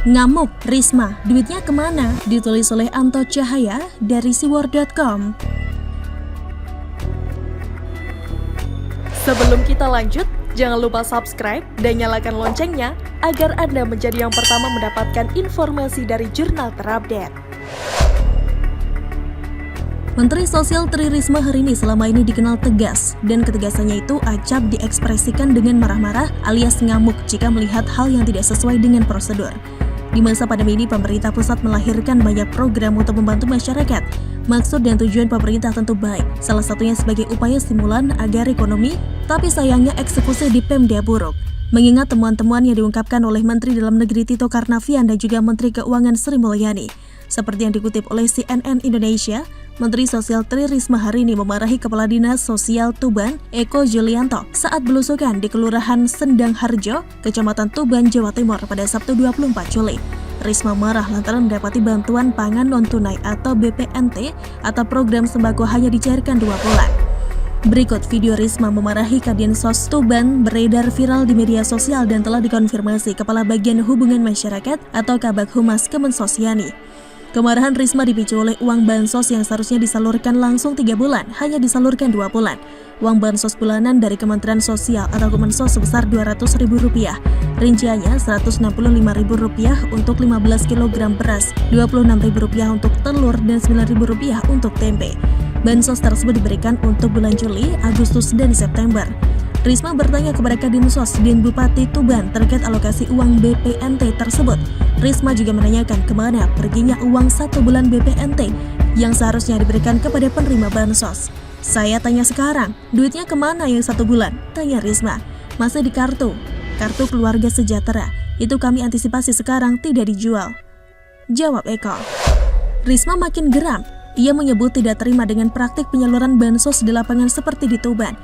Ngamuk, Risma, duitnya kemana? Ditulis oleh Anto Cahaya dari siwar.com. Sebelum kita lanjut, jangan lupa subscribe dan nyalakan loncengnya agar Anda menjadi yang pertama mendapatkan informasi dari jurnal terupdate. Menteri Sosial Tri Risma hari ini selama ini dikenal tegas, dan ketegasannya itu acap diekspresikan dengan marah-marah alias ngamuk jika melihat hal yang tidak sesuai dengan prosedur. Di masa pandemi ini, pemerintah pusat melahirkan banyak program untuk membantu masyarakat. Maksud dan tujuan pemerintah tentu baik, salah satunya sebagai upaya stimulan agar ekonomi, tapi sayangnya eksekusi di Pemda buruk. Mengingat temuan-temuan yang diungkapkan oleh Menteri Dalam Negeri Tito Karnavian dan juga Menteri Keuangan Sri Mulyani. Seperti yang dikutip oleh CNN Indonesia, Menteri Sosial Tri Risma hari ini memarahi Kepala Dinas Sosial Tuban, Eko Julianto, saat belusukan di Kelurahan Sendang Harjo, Kecamatan Tuban, Jawa Timur pada Sabtu 24 Juli. Risma marah lantaran mendapati bantuan pangan non-tunai atau BPNT atau program sembako hanya dicairkan 2 bulan. Berikut video Risma memarahi Kadinsos Tuban beredar viral di media sosial dan telah dikonfirmasi Kepala Bagian Hubungan Masyarakat atau Kabag Humas Kemensosyani. Kemarahan Risma dipicu oleh uang bansos yang seharusnya disalurkan langsung 3 bulan, hanya disalurkan 2 bulan. Uang bansos bulanan dari Kementerian Sosial atau Kemensos sebesar Rp200.000. Rinciannya Rp165.000 untuk 15 kg beras, Rp26.000 untuk telur, dan Rp9.000 untuk tempe. Bansos tersebut diberikan untuk bulan Juli, Agustus, dan September. Risma bertanya kepada Kadinsos dan Bupati Tuban terkait alokasi uang BPNT tersebut. Risma juga menanyakan kemana perginya uang 1 bulan BPNT yang seharusnya diberikan kepada penerima bansos. Saya tanya sekarang, duitnya kemana yang 1 bulan? Tanya Risma. Masih di kartu keluarga sejahtera. Itu kami antisipasi sekarang, tidak dijual, jawab Eko. Risma makin geram. Ia menyebut tidak terima dengan praktik penyaluran bansos di lapangan seperti di Tuban.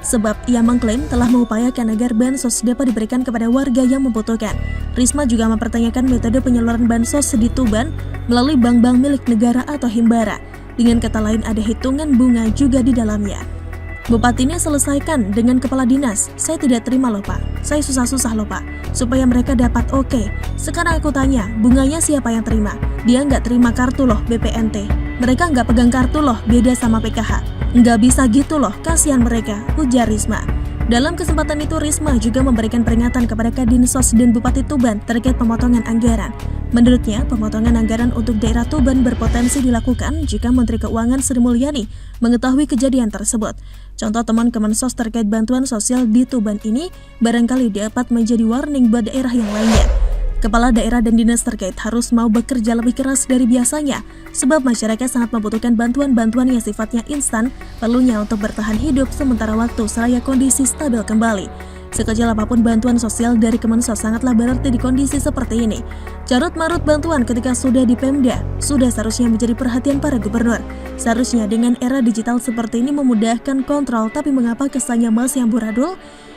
Sebab ia mengklaim telah mengupayakan agar bansos dapat diberikan kepada warga yang membutuhkan. Risma juga mempertanyakan metode penyaluran bansos di Tuban melalui bank-bank milik negara atau himbara. Dengan kata lain ada hitungan bunga juga di dalamnya. Bupatinya selesaikan dengan kepala dinas. Saya tidak terima loh Pak. Saya susah-susah loh Pak. Supaya mereka dapat oke. Sekarang aku tanya, bunganya siapa yang terima? Dia nggak terima kartu loh BPNT. Mereka nggak pegang kartu loh, beda sama PKH. Nggak bisa gitu loh, kasihan mereka, ujar Risma. Dalam kesempatan itu Risma juga memberikan peringatan kepada Kadinsos dan Bupati Tuban terkait pemotongan anggaran. Menurutnya, pemotongan anggaran untuk daerah Tuban berpotensi dilakukan jika Menteri Keuangan Sri Mulyani mengetahui kejadian tersebut. Contoh temuan Kemensos terkait bantuan sosial di Tuban ini barangkali dapat menjadi warning buat daerah yang lainnya. Kepala daerah dan dinas terkait harus mau bekerja lebih keras dari biasanya, sebab masyarakat sangat membutuhkan bantuan-bantuan yang sifatnya instan, perlunya untuk bertahan hidup sementara waktu seraya kondisi stabil kembali. Sekecil apapun bantuan sosial dari Kemensos sangatlah berarti di kondisi seperti ini. Carut-marut bantuan ketika sudah di Pemda, sudah seharusnya menjadi perhatian para gubernur. Seharusnya dengan era digital seperti ini memudahkan kontrol, tapi mengapa kesannya masih amburadul?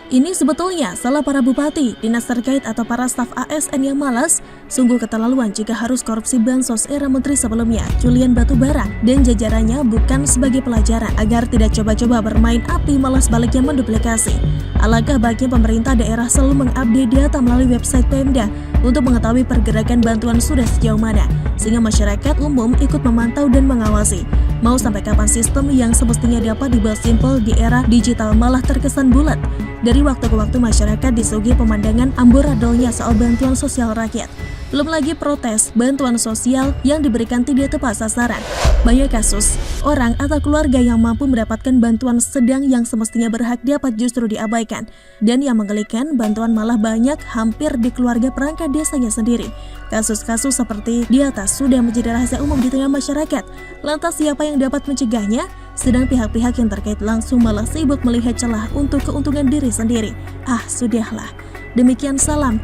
Ini sebetulnya salah para bupati, dinas terkait atau para staf ASN yang malas. Sungguh keterlaluan jika harus korupsi bansos era menteri sebelumnya, Julian Batubara, dan jajarannya bukan sebagai pelajaran agar tidak coba-coba bermain api malas baliknya menduplikasi. Alangkah baiknya pemerintah daerah selalu mengupdate data melalui website Pemda untuk mengetahui pergerakan bantuan sudah sejauh mana, sehingga masyarakat umum ikut memantau dan mengawasi. Mau sampai kapan sistem yang semestinya dapat dibuat simpel di era digital malah terkesan bulat? Dari waktu ke waktu masyarakat disuguhi pemandangan amburadulnya soal bantuan sosial rakyat. Belum lagi protes bantuan sosial yang diberikan tidak tepat sasaran. Banyak kasus, orang atau keluarga yang mampu mendapatkan bantuan sedang yang semestinya berhak dapat justru diabaikan. Dan yang menggelikan, bantuan malah banyak hampir di keluarga perangkat desanya sendiri. Kasus-kasus seperti di atas sudah menjadi rahasia umum di tengah masyarakat. Lantas siapa yang dapat mencegahnya? Sedang pihak-pihak yang terkait langsung malah sibuk melihat celah untuk keuntungan diri sendiri. Ah, sudahlah. Demikian salam.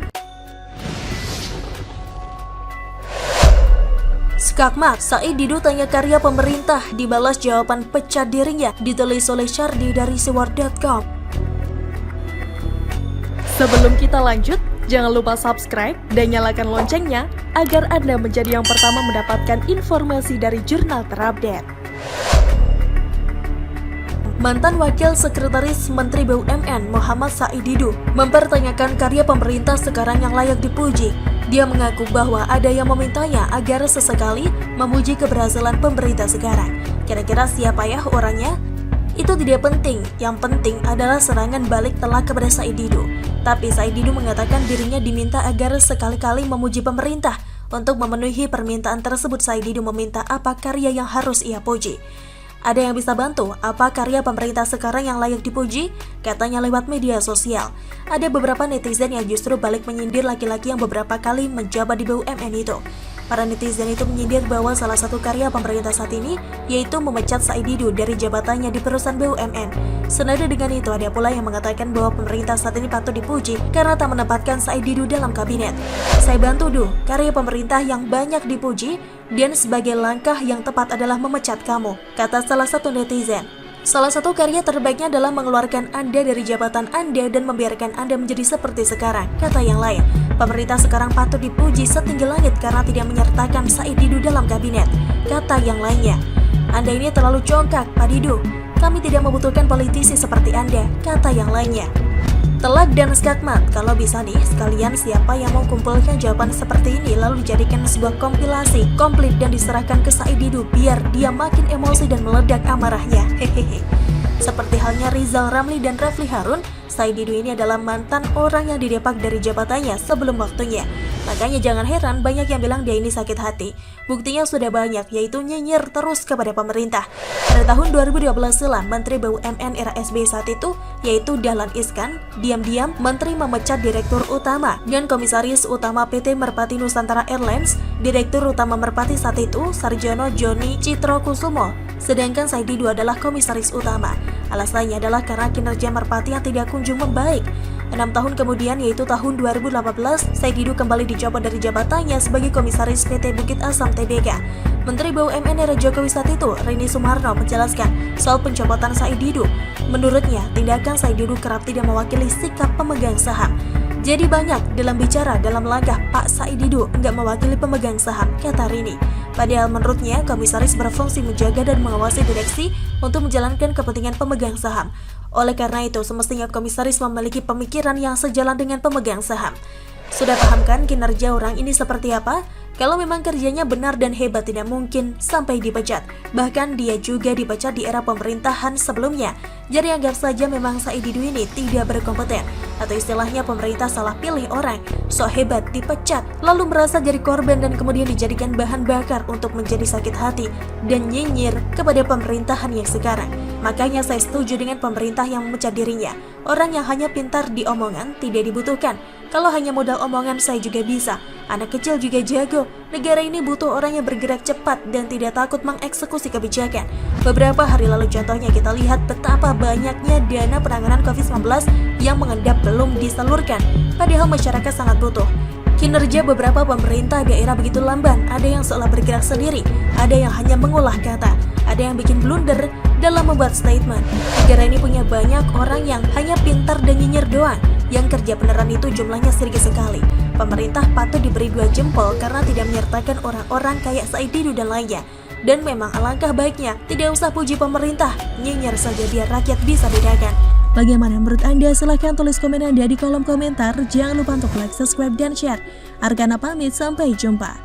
Skakmat, Said Didu tanya karya pemerintah, dibalas jawaban pecat dirinya, ditulis oleh Syardi dari siwar.com. Sebelum kita lanjut, jangan lupa subscribe dan nyalakan loncengnya agar Anda menjadi yang pertama mendapatkan informasi dari jurnal terupdate. Mantan Wakil Sekretaris Menteri BUMN Muhammad Said Didu mempertanyakan karya pemerintah sekarang yang layak dipuji. Dia mengaku bahwa ada yang memintanya agar sesekali memuji keberhasilan pemerintah sekarang. Kira-kira siapa ya orangnya? Itu tidak penting, yang penting adalah serangan balik telak kepada Said Didu. Tapi Said Didu mengatakan dirinya diminta agar sekali-kali memuji pemerintah. Untuk memenuhi permintaan tersebut, Said Didu meminta apa karya yang harus ia puji. Ada yang bisa bantu apa karya pemerintah sekarang yang layak dipuji? Katanya lewat media sosial. Ada beberapa netizen yang justru balik menyindir laki-laki yang beberapa kali menjabat di BUMN itu. Para netizen itu menyindir bahwa salah satu karya pemerintah saat ini yaitu memecat Said Didu dari jabatannya di perusahaan BUMN. Senada dengan itu, ada pula yang mengatakan bahwa pemerintah saat ini patut dipuji karena tak menempatkan Said Didu dalam kabinet. Saya bantu karya pemerintah yang banyak dipuji dan sebagai langkah yang tepat adalah memecat kamu, kata salah satu netizen. Salah satu karya terbaiknya adalah mengeluarkan Anda dari jabatan Anda dan membiarkan Anda menjadi seperti sekarang, kata yang lain. Pemerintah sekarang patut dipuji setinggi langit karena tidak menyertakan Said Didu dalam kabinet, kata yang lainnya. Anda ini terlalu congkak, Pak Didu. Kami tidak membutuhkan politisi seperti Anda, kata yang lainnya. Telak dan skakmat, kalau bisa nih, sekalian siapa yang mau kumpulkan jawaban seperti ini lalu dijadikan sebuah kompilasi komplit dan diserahkan ke Said Didu biar dia makin emosi dan meledak amarahnya. Hehehe. Seperti halnya Rizal Ramli dan Refli Harun, Said Didu ini adalah mantan orang yang didepak dari jabatannya sebelum waktunya. Makanya jangan heran banyak yang bilang dia ini sakit hati. Buktinya sudah banyak, yaitu nyinyir terus kepada pemerintah. Pada tahun 2012 silam, Menteri BUMN era SBY saat itu, yaitu Dahlan Iskan, diam-diam Menteri memecat Direktur Utama dan Komisaris Utama PT Merpati Nusantara Airlines. Direktur Utama Merpati saat itu, Sarjono Joni Citrokusumo, sedangkan Said Didu adalah Komisaris Utama. Alasannya adalah karena kinerja Merpati yang tidak kunjung membaik. 6 tahun kemudian, yaitu tahun 2018, Said Didu kembali dicopot dari jabatannya sebagai Komisaris PT Bukit Asam Tbk. Menteri BUMN era Jokowi saat itu, Rini Sumarno, menjelaskan soal pencopotan Said Didu. Menurutnya, tindakan Said Didu kerap tidak mewakili sikap pemegang saham. Jadi banyak dalam bicara dalam langkah Pak Said Didu nggak mewakili pemegang saham, kata Rini. Padahal menurutnya, komisaris berfungsi menjaga dan mengawasi direksi untuk menjalankan kepentingan pemegang saham. Oleh karena itu, semestinya komisaris memiliki pemikiran yang sejalan dengan pemegang saham. Sudah paham kan kinerja orang ini seperti apa? Kalau memang kerjanya benar dan hebat, tidak mungkin sampai dipecat. Bahkan dia juga dipecat di era pemerintahan sebelumnya. Jadi anggap saja memang Said Didu ini tidak berkompeten. Atau istilahnya pemerintah salah pilih orang. Sok hebat dipecat, lalu merasa jadi korban dan kemudian dijadikan bahan bakar untuk menjadi sakit hati dan nyinyir kepada pemerintahan yang sekarang. Makanya saya setuju dengan pemerintah yang memecat dirinya. Orang yang hanya pintar di omongan tidak dibutuhkan. Kalau hanya modal omongan saya juga bisa. Anak kecil juga jago. Negara ini butuh orang yang bergerak cepat dan tidak takut mengeksekusi kebijakan. Beberapa hari lalu contohnya kita lihat betapa banyaknya dana penanganan COVID-19 yang mengendap belum disalurkan. Padahal masyarakat sangat butuh. Kinerja beberapa pemerintah daerah begitu lamban, ada yang seolah bergerak sendiri, ada yang hanya mengolah kata, ada yang bikin blunder dalam membuat statement. Negara ini punya banyak orang yang hanya pintar dan nyinyir doang, yang kerja beneran itu jumlahnya sedikit sekali. Pemerintah patut diberi 2 jempol karena tidak menyertakan orang-orang kayak Said Didu dan lainnya. Dan memang alangkah baiknya tidak usah puji pemerintah, nyinyir saja biar rakyat bisa bedakan. Bagaimana menurut Anda? Silahkan tulis komen Anda di kolom komentar. Jangan lupa untuk like, subscribe, dan share. Arkana pamit, sampai jumpa.